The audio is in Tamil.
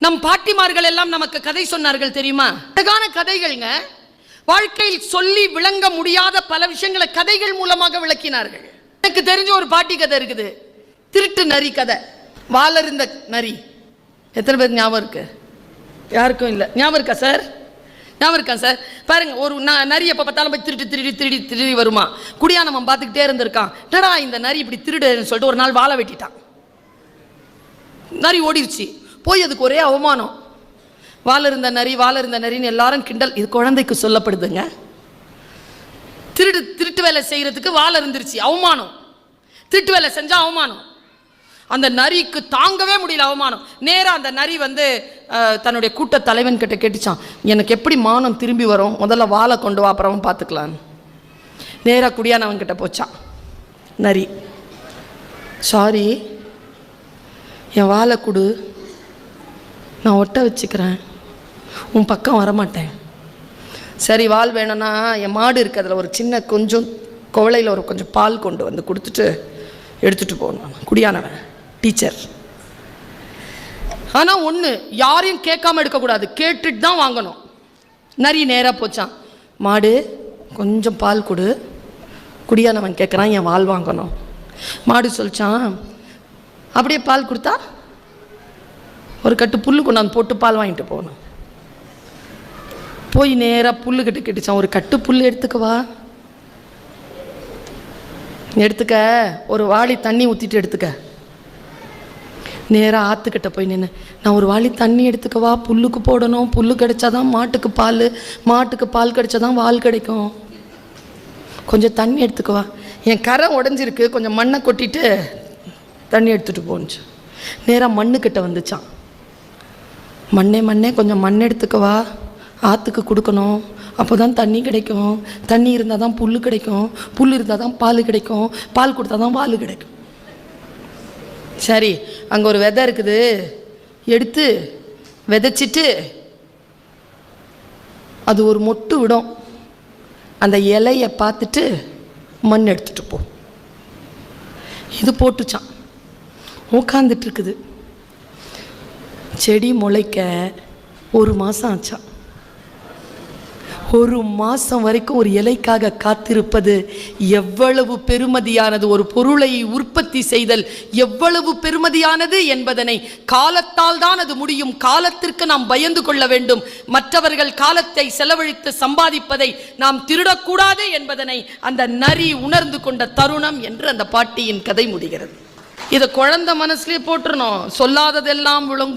நம் பாட்டிமார்கள் எல்லாம் நமக்கு கதை சொன்னார்கள் தெரியுமா? அழகான கதைகள்ங்க. வாழ்க்கையில் சொல்லி விளங்க முடியாத பல விஷயங்களை கதைகள் மூலமாக விளக்கினார்கள். எனக்கு தெரிஞ்ச ஒரு பாட்டி கதை இருக்குது, திருட்டு நரி கதை. வாளருந்த நரி. எத்தனை பேர் ஞாபகம் இருக்கு? யாருக்கும் இல்லை. ஞாபகம் இருக்கா சார்? ஞாபகம் இருக்கா சார்? பாருங்க, ஒரு நரி எப்போ பார்த்தாலும் போய் திருடி வருமா. குடியானவன் பார்த்துக்கிட்டே இருந்திருக்கான். என்னடா இந்த நரி இப்படி திருடுன்னு சொல்லிட்டு ஒரு நாள் வாழை வெட்டிட்டான். நரி ஓடிடுச்சு. போய் அதுக்கு ஒரே அவமானம். வாழருந்த நரின்னு எல்லாரும் கிண்டல். இது குழந்தைக்கு சொல்லப்படுதுங்க. திருட்டு வேலை செய்யறதுக்கு வாழ இருந்துருச்சு, அவமானம். திருட்டு வேலை செஞ்சா அவமானம். அந்த நரிக்கு தாங்கவே முடியல அவமானம். நேராக அந்த நரி தன்னுடைய கூட்ட தலைவன் கிட்ட கேட்டுச்சான், எனக்கு எப்படி மானம் திரும்பி வரும், முதல்ல வாழை கொண்டு வா, அப்புறம் பார்த்துக்கலாம். நேராக குடியானவன் கிட்ட போச்சான் நரி. சாரி, என் வாழை கொடு, நான் ஒட்ட வச்சுக்கிறேன், உன் பக்கம் வரமாட்டேன். சரி, வால் வேணும்னா என் மாடு இருக்குது, அதில் ஒரு சின்ன கொஞ்சம் குவளையில் ஒரு கொஞ்சம் பால் கொண்டு வந்து கொடுத்துட்டு எடுத்துகிட்டு போகணும். குடியானவன் டீச்சர். ஆனால் ஒன்று, யாரையும் கேட்காம எடுக்கக்கூடாது, கேட்டுட்டு தான் வாங்கணும். நரி நேராக போச்சான், மாடு கொஞ்சம் பால் கொடு. குடியானவன் கேட்குறான், என் வால் வாங்கணும். மாடு சொல்லிச்சான், அப்படியே பால் கொடுத்தா ஒரு கட்டு புல்லு கொண்டாந்து போட்டு பால் வாங்கிட்டு போகணும். போய் நேராக புல்லுக்கிட்ட கேட்டுச்சான், ஒரு கட்டு புல் எடுத்துக்கவா, எடுத்துக்க, ஒரு வாளி தண்ணி ஊற்றிட்டு எடுத்துக்க. நேராக ஆற்றுக்கிட்ட போய் நின்று, நான் ஒரு வாளி தண்ணி எடுத்துக்கவா, புல்லுக்கு போடணும், புல்லு கிடைச்சாதான் மாட்டுக்கு பால், மாட்டுக்கு பால் கிடைச்சாதான் வால் கிடைக்கும், கொஞ்சம் தண்ணி எடுத்துக்கவா. என் கரை உடஞ்சிருக்கு, கொஞ்சம் மண்ணை கொட்டிட்டு தண்ணி எடுத்துகிட்டு போனுச்சு. நேராக மண்ணுக்கிட்ட வந்துச்சான், மண்ணே கொஞ்சம் மண் எடுத்துக்கவா, ஆற்றுக்கு கொடுக்கணும், அப்போ தான் தண்ணி கிடைக்கும், தண்ணி இருந்தால் தான் புல் கிடைக்கும், புல் இருந்தால் தான் பால் கிடைக்கும், பால் கொடுத்தா தான் வால் கிடைக்கும். சரி, அங்கே ஒரு விதை இருக்குது, எடுத்து விதைச்சிட்டு அது ஒரு மொட்டு விடும், அந்த இலையை பார்த்துட்டு மண் எடுத்துகிட்டு போ. இது போட்டுச்சான், உட்காந்துட்டு இருக்குது. செடி முளைக்க 1 மாதம் ஆச்சான். 1 மாதம் வரைக்கும் ஒரு இலைக்காக காத்திருப்பது எவ்வளவு பெருமதியானது, ஒரு பொருளை உற்பத்தி செய்தல் எவ்வளவு பெருமதியானது என்பதனை காலத்தால் தான் அது முடியும். காலத்திற்கு நாம் பயந்து கொள்ள வேண்டும். மற்றவர்கள் காலத்தை செலவழித்து சம்பாதிப்பதை நாம் திருடக்கூடாது என்பதனை அந்த நரி உணர்ந்து கொண்ட தருணம் என்று அந்த பாட்டியின் கதை முடிகிறது. இதை குழந்தை மனசுலேயே போட்டுறணும். சொல்லாததெல்லாம் விளங்கும்.